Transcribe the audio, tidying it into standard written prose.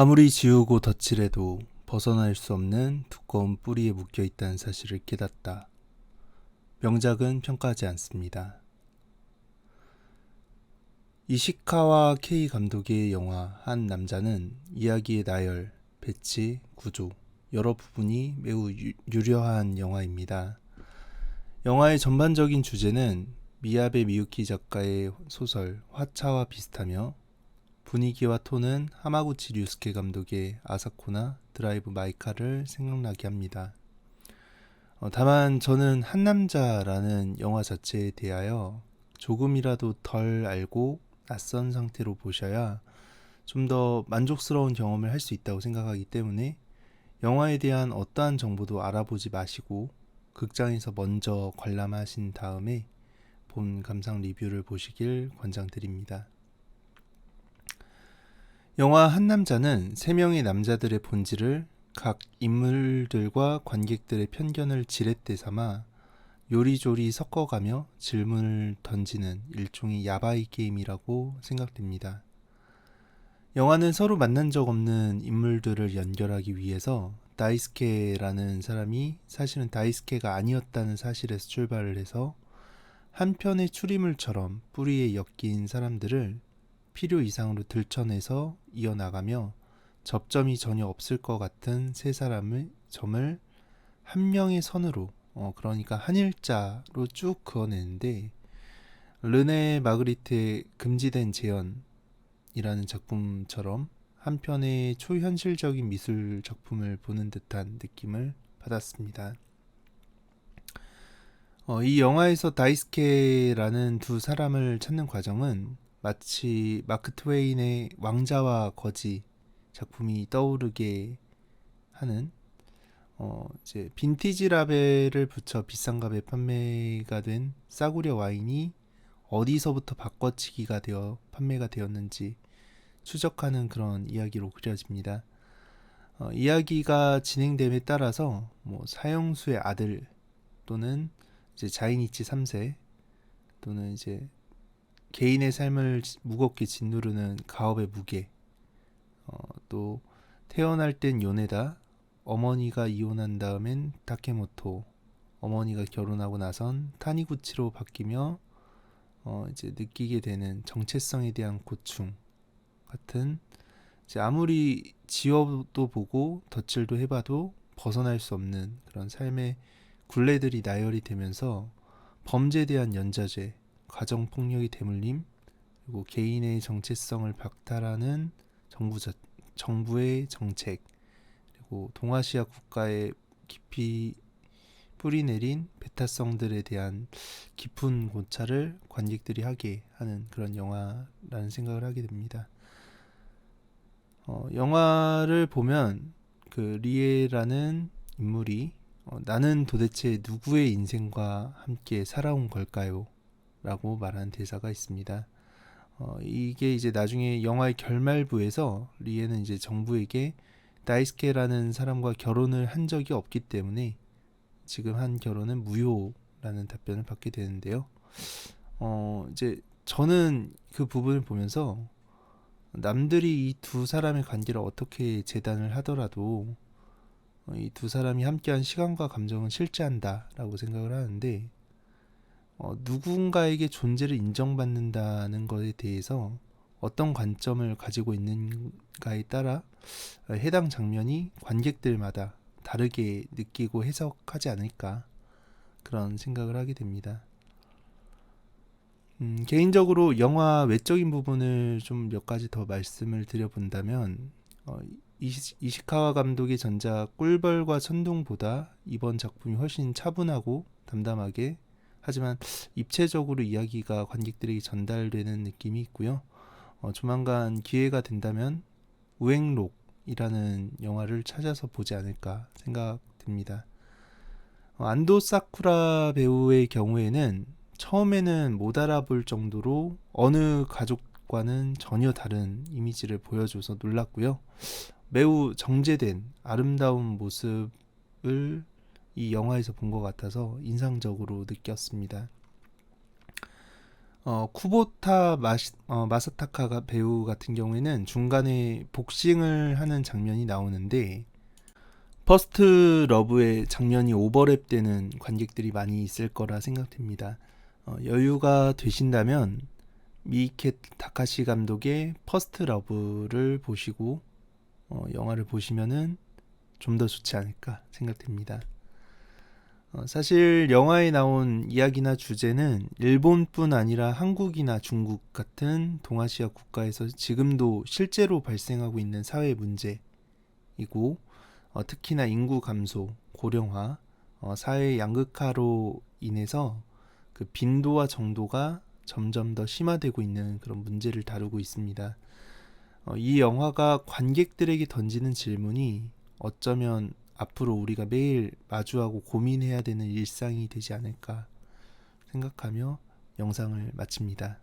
아무리 지우고 덧칠해도 벗어날 수 없는 두꺼운 뿌리에 묶여 있다는 사실을 깨닫다. 명작은 평가하지 않습니다. 이시카와 케이 감독의 영화 한 남자는 이야기의 나열, 배치, 구조, 여러 부분이 매우 유려한 영화입니다. 영화의 전반적인 주제는 미야베 미유키 작가의 소설 화차와 비슷하며 분위기와 톤은 하마구치 류스케 감독의 아사코나 드라이브 마이카를 생각나게 합니다. 다만 저는 한남자라는 영화 자체에 대하여 조금이라도 덜 알고 낯선 상태로 보셔야 좀 더 만족스러운 경험을 할 수 있다고 생각하기 때문에 영화에 대한 어떠한 정보도 알아보지 마시고 극장에서 먼저 관람하신 다음에 본 감상 리뷰를 보시길 권장드립니다. 영화 한남자는 3명의 남자들의 본질을 각 인물들과 관객들의 편견을 지렛대 삼아 요리조리 섞어가며 질문을 던지는 일종의 야바이 게임이라고 생각됩니다. 영화는 서로 만난 적 없는 인물들을 연결하기 위해서 다이스케라는 사람이 사실은 다이스케가 아니었다는 사실에서 출발을 해서 한 편의 추리물처럼 뿌리에 엮인 사람들을 필요 이상으로 들춰내서 이어나가며 접점이 전혀 없을 것 같은 세 사람의 점을 한 명의 선으로 그러니까 한 일자로 쭉 그어내는데 르네 마그리트의 금지된 재현이라는 작품처럼 한 편의 초현실적인 미술 작품을 보는 듯한 느낌을 받았습니다. 이 영화에서 다이스케라는 두 사람을 찾는 과정은 마치 마크 트웨인의 왕자와 거지 작품이 떠오르게 하는 이제 빈티지 라벨을 붙여 비싼 값에 판매가 된 싸구려 와인이 어디서부터 바꿔치기가 되어 판매가 되었는지 추적하는 그런 이야기로 그려집니다. 이야기가 진행됨에 따라서 사형수의 아들 또는 이제 자이니치 3세 또는 이제 개인의 삶을 무겁게 짓누르는 가업의 무게, 또 태어날 땐 요네다, 어머니가 이혼한 다음엔 다케모토, 어머니가 결혼하고 나선 타니구치로 바뀌며 이제 느끼게 되는 정체성에 대한 고충 같은 이제 아무리 지워도 보고 덧칠도 해봐도 벗어날 수 없는 그런 삶의 굴레들이 나열이 되면서 범죄에 대한 연좌제, 가정폭력의 대물림, 그리고 개인의 정체성을 박탈하는 정부의 정책, 그리고 동아시아 국가에 깊이 뿌리내린 배타성들에 대한 깊은 고찰을 관객들이 하게 하는 그런 영화라는 생각을 하게 됩니다. 영화를 보면 그 리에라는 인물이 나는 도대체 누구의 인생과 함께 살아온 걸까요? 라고 말하는 대사가 있습니다. 이게 이제 나중에 영화의 결말부에서 리에는 이제 정부에게 다이스케라는 사람과 결혼을 한 적이 없기 때문에 지금 한 결혼은 무효라는 답변을 받게 되는데요. 이제 저는 그 부분을 보면서 남들이 이 두 사람의 관계를 어떻게 재단을 하더라도 이 두 사람이 함께한 시간과 감정은 실제한다라고 생각을 하는데 누군가에게 존재를 인정받는다는 것에 대해서 어떤 관점을 가지고 있는가에 따라 해당 장면이 관객들마다 다르게 느끼고 해석하지 않을까 그런 생각을 하게 됩니다. 개인적으로 영화 외적인 부분을 좀 몇 가지 더 말씀을 드려본다면 이시카와 감독의 전작 꿀벌과 천둥보다 이번 작품이 훨씬 차분하고 담담하게 하지만 입체적으로 이야기가 관객들에게 전달되는 느낌이 있고요. 조만간 기회가 된다면 우행록이라는 영화를 찾아서 보지 않을까 생각됩니다. 안도 사쿠라 배우의 경우에는 처음에는 못 알아볼 정도로 어느 가족과는 전혀 다른 이미지를 보여줘서 놀랐고요. 매우 정제된 아름다운 모습을 이 영화에서 본 것 같아서 인상적으로 느꼈습니다. 쿠보타 마사타카 배우 같은 경우에는 중간에 복싱을 하는 장면이 나오는데 퍼스트 러브의 장면이 오버랩 되는 관객들이 많이 있을 거라 생각됩니다. 여유가 되신다면 미ike 타카시 감독의 퍼스트 러브를 보시고 영화를 보시면은 좀 더 좋지 않을까 생각됩니다. 사실 영화에 나온 이야기나 주제는 일본뿐 아니라 한국이나 중국 같은 동아시아 국가에서 지금도 실제로 발생하고 있는 사회 문제이고 특히나 인구 감소, 고령화, 사회 양극화로 인해서 그 빈도와 정도가 점점 더 심화되고 있는 그런 문제를 다루고 있습니다. 이 영화가 관객들에게 던지는 질문이 어쩌면 앞으로 우리가 매일 마주하고 고민해야 되는 일상이 되지 않을까 생각하며 영상을 마칩니다.